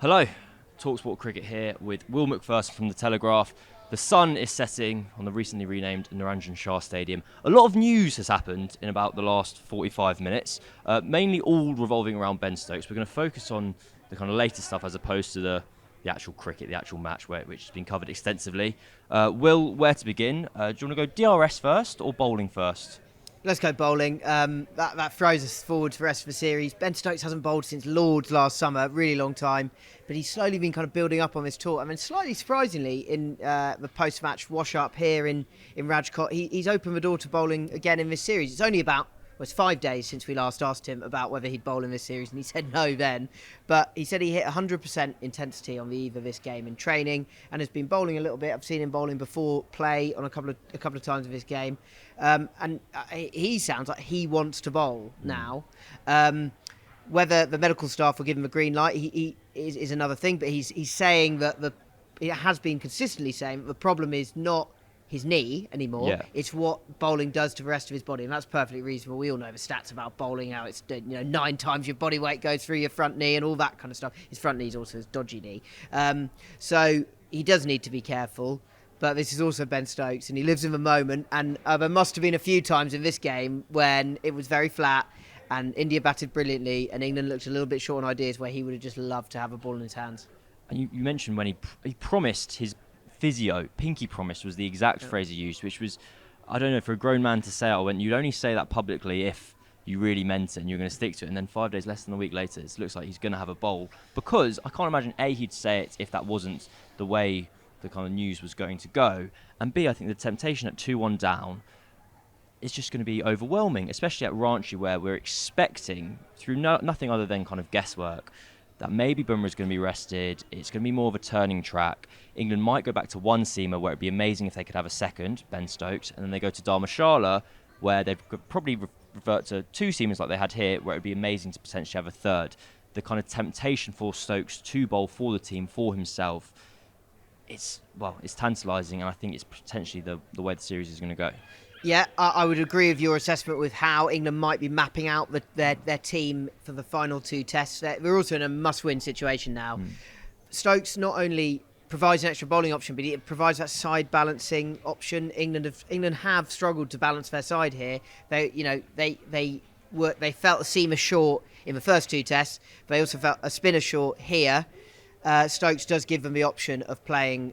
Hello, talkSPORT Cricket here with Will Macpherson from the Telegraph. The sun is setting on the recently renamed Naranjan Shah Stadium. A lot of news has happened in about the last 45 minutes, mainly all revolving around Ben Stokes. We're going to focus on the kind of latest stuff as opposed to the actual cricket, the actual match, which has been covered extensively. Will, where to begin? Do you want to go DRS first or bowling first? Let's go bowling. That throws us forward to the rest of the series. Ben Stokes hasn't bowled since Lord's last summer, really long time, but he's slowly been kind of building up on this tour. I mean, slightly surprisingly, in the post-match wash-up here in Rajkot, he's opened the door to bowling again in this series. It's only it's 5 days since we last asked him about whether he'd bowl in this series, and he said no then. But he said he hit 100% intensity on the eve of this game in training, and has been bowling a little bit. I've seen him bowling before play on a couple of times of this game, and he sounds like he wants to bowl now. Whether the medical staff will give him a green light he is another thing, but he's saying that it has been consistently saying that the problem is not his knee anymore. Yeah. It's what bowling does to the rest of his body, and that's perfectly reasonable. We all know the stats about bowling, how it's 9 times your body weight goes through your front knee and all that kind of stuff. His front knee is also his dodgy knee, so he does need to be careful. But this is also Ben Stokes, and he lives in the moment. And there must have been a few times in this game when it was very flat, and India batted brilliantly, and England looked a little bit short on ideas where he would have just loved to have a ball in his hands. And you mentioned when he promised his physio, pinky promise was the exact phrase he used, which was, I don't know, for a grown man to say, you'd only say that publicly if you really meant it and you're going to stick to it. And then 5 days, less than a week later, it looks like he's going to have a bowl. Because I can't imagine, A, he'd say it if that wasn't the way the kind of news was going to go. And B, I think the temptation at 2-1 down is just going to be overwhelming, especially at Ranchi, where we're expecting, through nothing other than kind of guesswork, that maybe Bumrah's going to be rested. It's going to be more of a turning track. England might go back to one seamer, where it'd be amazing if they could have a second, Ben Stokes, and then they go to Dharmashala, where they'd probably revert to two seamers like they had here, where it'd be amazing to potentially have a third. The kind of temptation for Stokes to bowl for the team, for himself, it's tantalising, and I think it's potentially the way the series is going to go. Yeah, I would agree with your assessment with how England might be mapping out their team for the final two tests. We're also in a must-win situation now. Stokes not only provides an extra bowling option, but it provides that side balancing option. England have struggled to balance their side here. They felt a seamer short in the first two tests. They also felt a spinner short here. Stokes does give them the option of playing,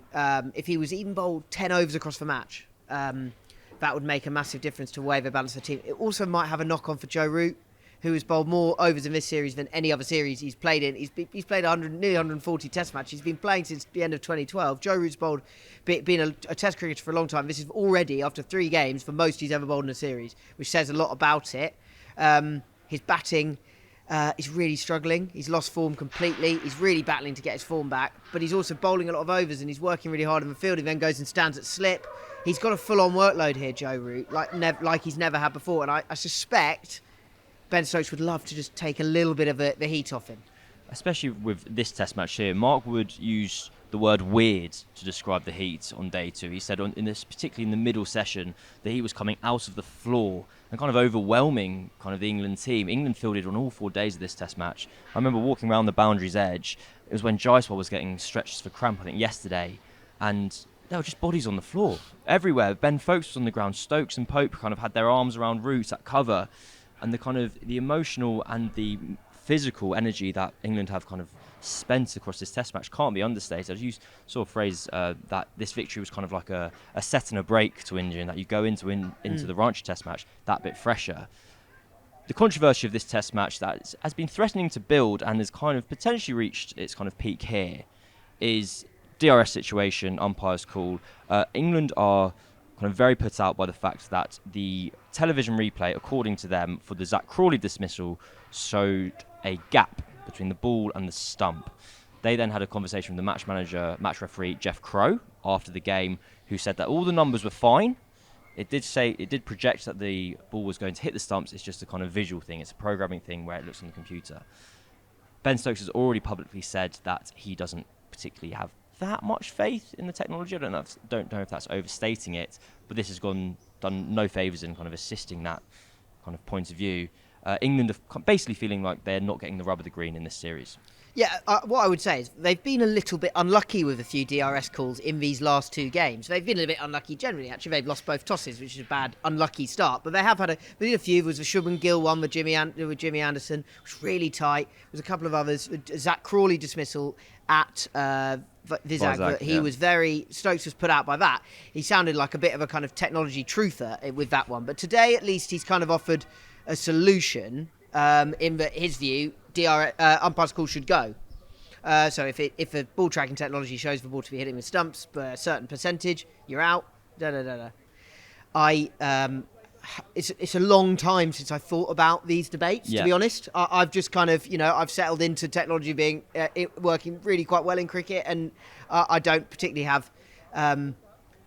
if he was even bowled 10 overs across the match, that would make a massive difference to the way they balance the team. It also might have a knock-on for Joe Root, who has bowled more overs in this series than any other series he's played in. He's played nearly 140 test matches. He's been playing since the end of 2012. Joe Root's bowled, been a test cricketer for a long time. This is already, after 3 games, the most he's ever bowled in a series, which says a lot about it. His batting is really struggling. He's lost form completely. He's really battling to get his form back, but he's also bowling a lot of overs, and he's working really hard in the field. He then goes and stands at slip. He's got a full-on workload here, Joe Root, like he's never had before. And I suspect Ben Stokes would love to just take a little bit of the heat off him. Especially with this test match here, Mark Wood used the word weird to describe the heat on day 2. He said, particularly in the middle session, the heat was coming out of the floor and kind of overwhelming kind of the England team. England fielded on all 4 days of this test match. I remember walking around the boundary's edge. It was when Jasprit was getting stretched for cramp, I think, yesterday, and there were just bodies on the floor everywhere. Ben Stokes was on the ground. Stokes and Pope kind of had their arms around Root at cover, and the kind of the emotional and the physical energy that England have kind of spent across this test match can't be understated. You saw a phrase that this victory was kind of like a set and a break to India, and that you go into the Ranchi test match that bit fresher. The controversy of this test match that has been threatening to build and has kind of potentially reached its kind of peak here is DRS situation, umpires call. England are kind of very put out by the fact that the television replay, according to them, for the Zach Crawley dismissal showed a gap between the ball and the stump. They then had a conversation with the match referee Jeff Crow after the game, who said that all the numbers were fine. It did project that the ball was going to hit the stumps. It's just a kind of visual thing. It's a programming thing where it looks on the computer. Ben Stokes has already publicly said that he doesn't particularly have that much faith in the technology. I don't know if that's overstating it, but this has done no favours in kind of assisting that kind of point of view. England are basically feeling like they're not getting the rub of the green in this series. Yeah, what I would say is they've been a little bit unlucky with a few DRS calls in these last 2 games. They've been a bit unlucky generally. Actually, they've lost both tosses, which is a bad, unlucky start. But they have had a few. There was a Shubman Gill one with Jimmy Anderson, which was really tight. There was a couple of others. Zach Crawley dismissal at Vizag, but he was Stokes was put out by that. He sounded like a bit of a kind of technology truther with that one. But today, at least, he's kind of offered a solution in that his view, umpire's call should go. So if a ball tracking technology shows the ball to be hitting with stumps by a certain percentage, you're out. It's a long time since I thought about these debates. To be honest, I've just kind of I've settled into technology being working really quite well in cricket, and I don't particularly have.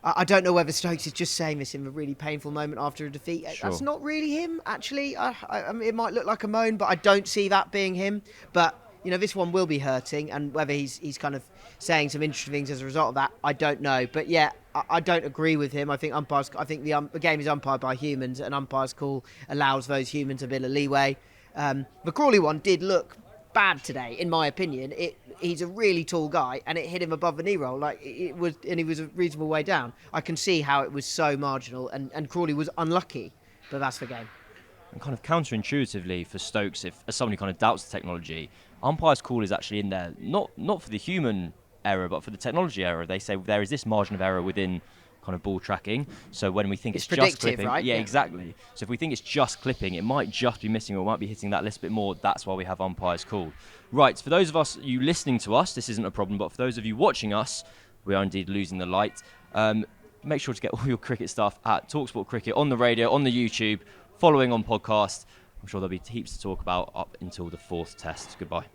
I don't know whether Stokes is just saying this in a really painful moment after a defeat. Sure. That's not really him, actually. I mean, it might look like a moan, but I don't see that being him. But, this one will be hurting, and whether he's kind of saying some interesting things as a result of that, I don't know. But, yeah, I don't agree with him. I think the game is umpired by humans, and umpire's call allows those humans a bit of leeway. The Crawley one did look bad today, in my opinion. He's a really tall guy, and it hit him above the knee roll. He was a reasonable way down. I can see how it was so marginal, and Crawley was unlucky, but that's the game. And kind of counterintuitively for Stokes, as somebody kind of doubts the technology, umpire's call is actually in there not for the human error, but for the technology error. They say there is this margin of error within kind of ball tracking. So when we think it's just clipping, right? Yeah, exactly. So if we think it's just clipping, it might just be missing or it might be hitting that little bit more. That's why we have umpire's call. Right, for those of you listening to us, this isn't a problem, but for those of you watching us, we are indeed losing the light. Make sure to get all your cricket stuff at talkSPORT Cricket on the radio, on the YouTube, following on podcast. I'm sure there'll be heaps to talk about up until the 4th test. Goodbye.